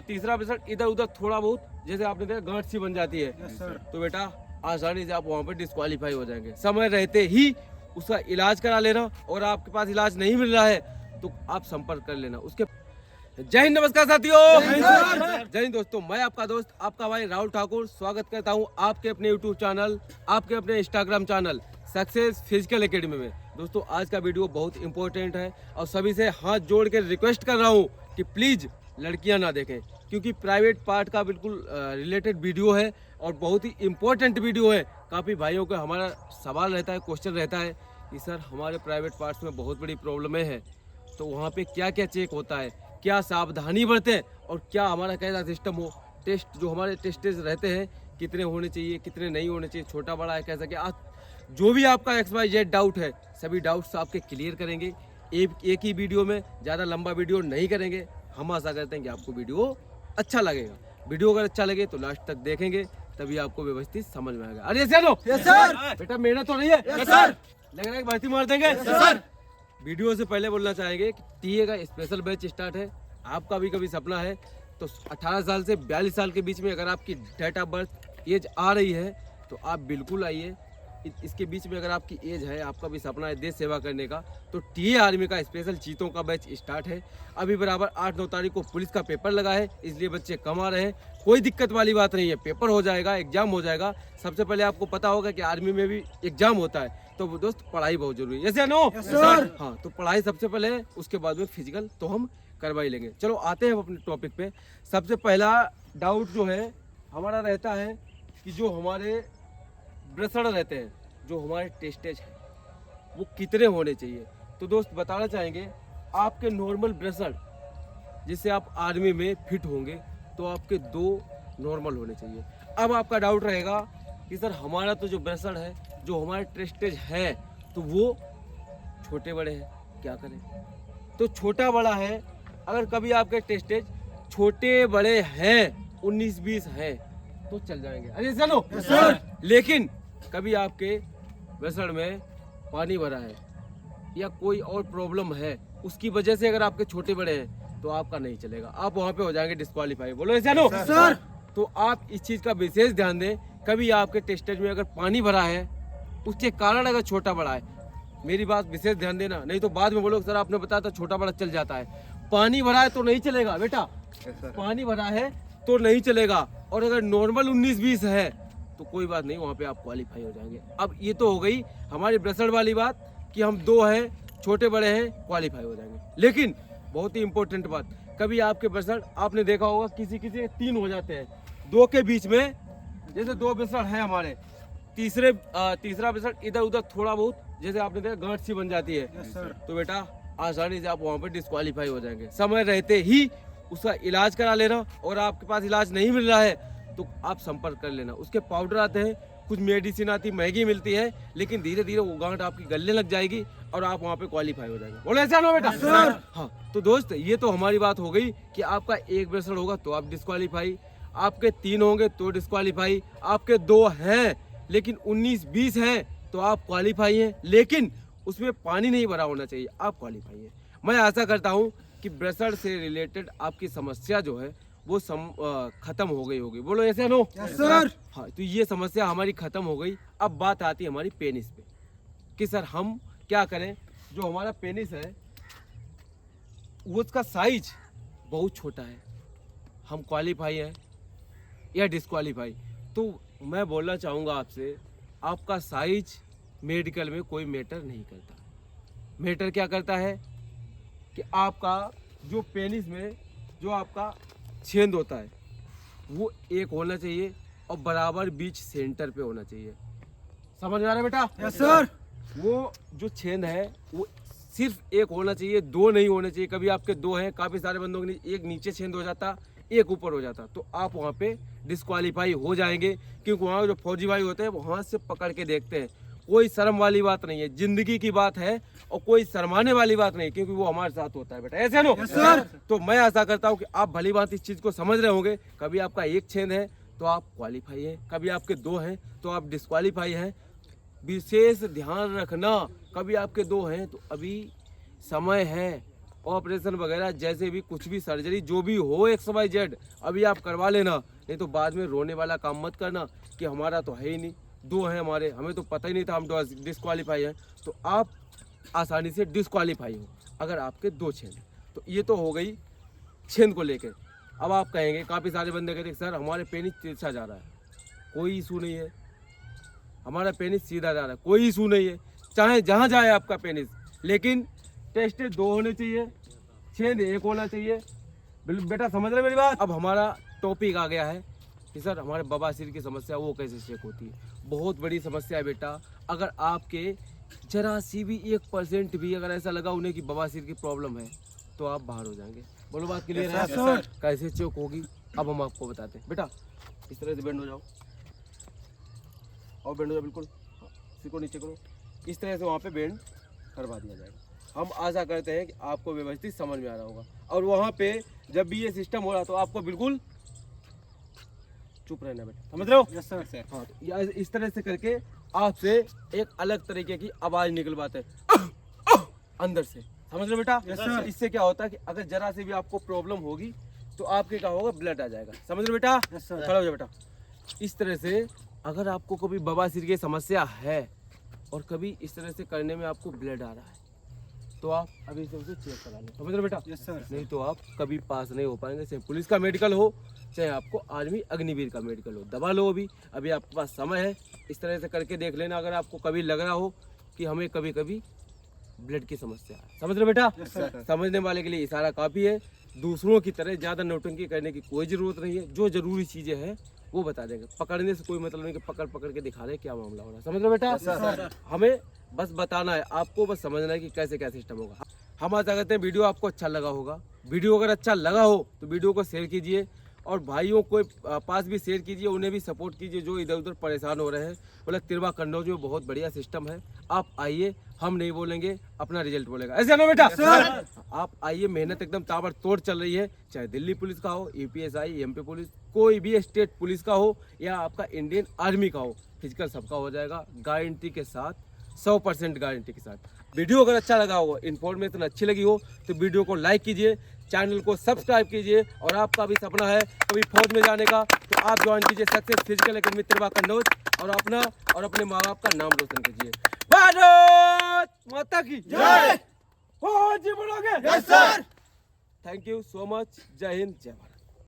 तीसरा रिजल्ट इधर उधर थोड़ा बहुत जैसे आपने देखा गांठ सी बन जाती है तो बेटा आसानी से आप वहाँ पर डिस्क्वालीफाई हो जाएंगे। समय रहते ही उसका इलाज करा लेना और आपके पास इलाज नहीं मिल रहा है तो आप संपर्क कर लेना। उसके जय हिंद, नमस्कार साथियों, जय हिंद दोस्तों। मैं आपका दोस्त आपका भाई राहुल ठाकुर स्वागत करता हूं आपके अपने यूट्यूब चैनल, आपके अपने Instagram channel success physical academy में। दोस्तों आज का वीडियो बहुत इंपॉर्टेंट है और सभी से हाथ जोड़ के रिक्वेस्ट कर रहा हूं कि प्लीज़ लड़कियां ना देखें, क्योंकि प्राइवेट पार्ट का बिल्कुल रिलेटेड वीडियो है और बहुत ही इम्पोर्टेंट वीडियो है। काफ़ी भाइयों का हमारा सवाल रहता है, क्वेश्चन रहता है कि सर हमारे प्राइवेट पार्ट्स में बहुत बड़ी प्रॉब्लमें हैं, तो वहाँ पे क्या क्या चेक होता है, क्या सावधानी बरतें और क्या हमारा कैसा सिस्टम हो। टेस्ट जो हमारे टेस्टेज रहते हैं कितने होने चाहिए, कितने नहीं होने चाहिए, छोटा बड़ा है कैसा, क्या जो भी आपका XYZ डाउट है सभी डाउट्स आपके क्लियर करेंगे एक ही वीडियो में। ज़्यादा लंबा वीडियो नहीं करेंगे। हम आशा करते हैं कि आपको वीडियो अच्छा लगेगा। वीडियो अगर अच्छा लगे तो लास्ट तक देखेंगे, तभी आपको व्यवस्थित समझ में आएगा। अरे सर बेटा मेहनत तो नहीं है सर, लग रहा है भर्ती मार देंगे सर। वीडियो से पहले बोलना चाहेंगे कि टीए का स्पेशल बैच स्टार्ट है। आपका भी कभी सपना है तो 18 साल से 42 साल के बीच में अगर आपकी डेट ऑफ बर्थ एज आ रही है तो आप बिल्कुल आइए। इसके बीच में अगर आपकी एज है, आपका भी सपना है देश सेवा करने का, तो टीए आर्मी का स्पेशल चीतों का बैच स्टार्ट है। अभी बराबर 8-9 तारीख को पुलिस का पेपर लगा है, इसलिए बच्चे कम आ रहे हैं। कोई दिक्कत वाली बात नहीं है, पेपर हो जाएगा, एग्जाम हो जाएगा। सबसे पहले आपको पता होगा कि आर्मी में भी एग्जाम होता है, तो दोस्त पढ़ाई बहुत जरूरी है। यस या नो? सर हाँ, तो पढ़ाई सबसे पहले है, उसके बाद में फिजिकल तो हम करवा ही लेंगे। चलो आते हैं अपने टॉपिक पे। सबसे पहला डाउट जो है हमारा रहता है कि जो हमारे ब्रेसड़ रहते हैं, जो हमारे टेस्टेज है, वो कितने होने चाहिए। तो दोस्त बताना चाहेंगे आपके नॉर्मल ब्रेसड़ जिससे आप आर्मी में फिट होंगे तो आपके 2 नॉर्मल होने चाहिए। अब आपका डाउट रहेगा कि सर हमारा तो जो ब्रेसड़ है, जो हमारे टेस्टेज है, तो वो छोटे बड़े हैं, क्या करें। तो छोटा बड़ा है, अगर कभी आपके टेस्टेज छोटे बड़े हैं 19-20 हैं तो चल जाएंगे। अरे चलो सर। लेकिन कभी आपके ब्रेसड़ में पानी भरा है या कोई और प्रॉब्लम है, उसकी वजह से अगर आपके छोटे बड़े हैं तो आपका नहीं चलेगा, आप वहाँ पे हो जाएंगे डिस्क्वालीफाई। बोलो ऐसा नो सर। तो आप इस चीज़ का विशेष ध्यान दें। कभी आपके टेस्टेज में अगर पानी भरा है, उसके कारण अगर छोटा बड़ा है, मेरी बात विशेष ध्यान देना, नहीं तो बाद में बोलो सर आपने बताया था छोटा बड़ा चल जाता है। पानी भरा है तो नहीं चलेगा बेटा, पानी भरा है तो नहीं चलेगा। और अगर नॉर्मल 19-20 है तो कोई बात नहीं, वहाँ पे आप क्वालिफाई हो जाएंगे। अब ये तो हो गई हमारी ब्रेसड़ वाली बात कि हम 2 हैं, छोटे बड़े हैं, क्वालिफाई हो जाएंगे। लेकिन बहुत ही इंपॉर्टेंट बात, कभी आपके ब्रेसड़ आपने देखा होगा किसी किसी 3 हो जाते हैं, 2 के बीच में, जैसे 2 ब्रेसड़ है हमारे, तीसरा ब्रेसड़ इधर उधर थोड़ा बहुत जैसे आपने देखा गांठ सी बन जाती है तो बेटा आसानी से आप वहाँ पर डिस्क्वालीफाई हो जाएंगे। समय रहते ही उसका इलाज करा लेना और आपके पास इलाज नहीं मिल रहा है तो आप संपर्क कर लेना। उसके पाउडर आते हैं, कुछ मेडिसिन आती महंगी मिलती है, लेकिन धीरे धीरे वो गांठ आपकी गलने लग जाएगी और आप वहाँ पे क्वालिफाई हो जाएंगे। बोलो ऐसा ना बेटा सर। हाँ तो दोस्त ये तो हमारी बात हो गई कि आपका 1 ब्रेसड़ होगा तो आप डिस्क्वालीफाई, आपके 3 होंगे तो डिस्क्वालीफाई, आपके 2 हैं लेकिन 19-20 हैं तो आप क्वालिफाई हैं, लेकिन उसमें पानी नहीं भरा होना चाहिए, आप क्वालिफाई हैं। मैं आशा करता हूँ कि ब्रेसड़ से रिलेटेड आपकी समस्या जो है वो खत्म हो गई होगी। बोलो ऐसे नो सर। हाँ तो ये समस्या हमारी खत्म हो गई। अब बात आती है हमारी पेनिस पे कि सर हम क्या करें। जो हमारा पेनिस है वो उसका साइज बहुत छोटा है, हम क्वालिफाई हैं या डिस्क्वालीफाई। तो मैं बोलना चाहूँगा आपसे, आपका साइज मेडिकल में कोई मैटर नहीं करता। मैटर क्या करता है कि आपका जो पेनिस में जो आपका छेद होता है वो एक होना चाहिए और बराबर बीच सेंटर पे होना चाहिए। समझ में आ रहा है बेटा? Yes sir. वो जो छेद है वो सिर्फ एक होना चाहिए, 2 नहीं होने चाहिए। कभी आपके 2 हैं, काफ़ी सारे बंदों के एक नीचे छेद हो जाता, एक ऊपर हो जाता, तो आप वहाँ पे डिस्क्वालीफाई हो जाएंगे। क्योंकि वहाँ जो फौजी भाई होते हैं वो हाथ से पकड़ के देखते हैं। कोई शर्म वाली बात नहीं है, जिंदगी की बात है और कोई शर्माने वाली बात नहीं, क्योंकि वो हमारे साथ होता है बेटा। ऐसे नो सर। तो मैं आशा करता हूँ कि आप भली बात इस चीज़ को समझ रहे होंगे। कभी आपका 1 छेद है तो आप क्वालिफाई हैं, कभी आपके 2 हैं तो आप डिस्क्वालीफाई हैं। विशेष ध्यान रखना, कभी आपके 2 हैं तो अभी समय है ऑपरेशन वगैरह जैसे भी कुछ भी सर्जरी जो भी हो XYZ अभी आप करवा लेना, नहीं तो बाद में रोने वाला काम मत करना कि हमारा तो है ही नहीं, 2 हैं हमारे, हमें तो पता ही नहीं था हम डिस्क्वालीफाई हैं। तो आप आसानी से डिस्क्वालीफाई हो अगर आपके 2 छेद। तो ये तो हो गई छेद को लेकर। अब आप कहेंगे, काफ़ी सारे बंदे कहते हैं सर हमारे पेनिस तिरछा जा रहा है, कोई इशू नहीं है, हमारा पेनिस सीधा जा रहा है, कोई इशू नहीं है, चाहे जहाँ जाए आपका पेनिस, लेकिन टेस्ट 2 होने चाहिए, छेद 1 होना चाहिए। बेटा समझ रहे मेरी बात। अब हमारा टॉपिक आ गया है कि सर हमारे बवासीर की समस्या वो कैसे चेक होती है। बहुत बड़ी समस्या है बेटा, अगर आपके जरा सी भी 1% भी अगर ऐसा लगा उन्हें कि बवासीर की प्रॉब्लम है तो आप बाहर हो जाएंगे। बोलो बात क्लियर है सर? कैसे चेक होगी अब हम आपको बताते हैं। बेटा इस तरह से बेंड हो जाओ, और बेंड हो जाओ बिल्कुल, सिर को नीचे करो, इस तरह से वहाँ पे बेंड करवा दिया जाएगा। हम आशा करते हैं कि आपको व्यवस्थित समझ में आ रहा होगा। और वहाँ पे जब भी ये सिस्टम हो रहा तो आपको बिल्कुल चुप रहना बेटा, समझ रहे हो? Yes sir. हाँ, तो इस तरह से करके आपसे एक अलग तरीके की आवाज निकलवाते हैं अंदर से, समझ रहे हो बेटा? Yes sir. इससे क्या होता है कि अगर जरा से भी आपको प्रॉब्लम होगी तो आपके क्या होगा, ब्लड आ जाएगा। समझ रहे हो बेटा? Yes sir. खड़ा हो जाओ बेटा। इस तरह से अगर आपको कभी बवासीर की समस्या है और कभी इस तरह से करने में आपको ब्लड आ रहा है तो आप अभी से उसे चेक करा लें, समझ रहे बेटा? Yes sir. नहीं तो आप कभी पास नहीं हो पाएंगे, चाहे पुलिस का मेडिकल हो चाहे आपको आर्मी अग्निवीर का मेडिकल हो। दबा लो अभी आपके पास समय है, इस तरह से करके देख लेना। अगर आपको कभी लग रहा हो कि हमें कभी कभी ब्लड की समस्या है, समझ रहे बेटा? yes, समझने वाले के लिए इशारा काफ़ी है। दूसरों की तरह ज़्यादा नौटंकी करने की कोई ज़रूरत नहीं है। जो ज़रूरी चीज़ें हैं वो बता देंगे, पकड़ने से कोई मतलब नहीं कि पकड़ के दिखा रहे क्या मामला हो रहा है, समझ रहे बेटा? yes, हमें बस बताना है, आपको बस समझना है कि कैसे क्या सिस्टम होगा। हम आशा करते हैं वीडियो आपको अच्छा लगा होगा। वीडियो अगर अच्छा लगा हो तो वीडियो को शेयर कीजिए और भाइयों को पास भी शेयर कीजिए, उन्हें भी सपोर्ट कीजिए जो इधर उधर परेशान हो रहे हैं। बोला तिरवा कन्नौज में बहुत बढ़िया सिस्टम है, आप आइए, हम नहीं बोलेंगे, अपना रिजल्ट बोलेगा, ऐसे ना बेटा? आप आइए, मेहनत एकदम ताबड़तोड़ चल रही है, चाहे दिल्ली पुलिस का हो, APSI MP पुलिस, कोई भी स्टेट पुलिस का हो या आपका इंडियन आर्मी का हो, फिजिकल सबका हो जाएगा गारंटी के साथ, 100% गारंटी के साथ। वीडियो अगर अच्छा लगा हो, इन्फॉर्मेशन अच्छी लगी हो तो वीडियो को लाइक कीजिए, चैनल को सब्सक्राइब कीजिए। और आपका भी सपना है कभी फौज में जाने का तो आप ज्वाइन कीजिए success physical academy Tirwa Kannauj और अपना और अपने माँ बाप का नाम रोशन कीजिए। भारत माता की जय। फौज बोलोगे? Yes sir. Thank you so much. जय हिंद, जय भारत।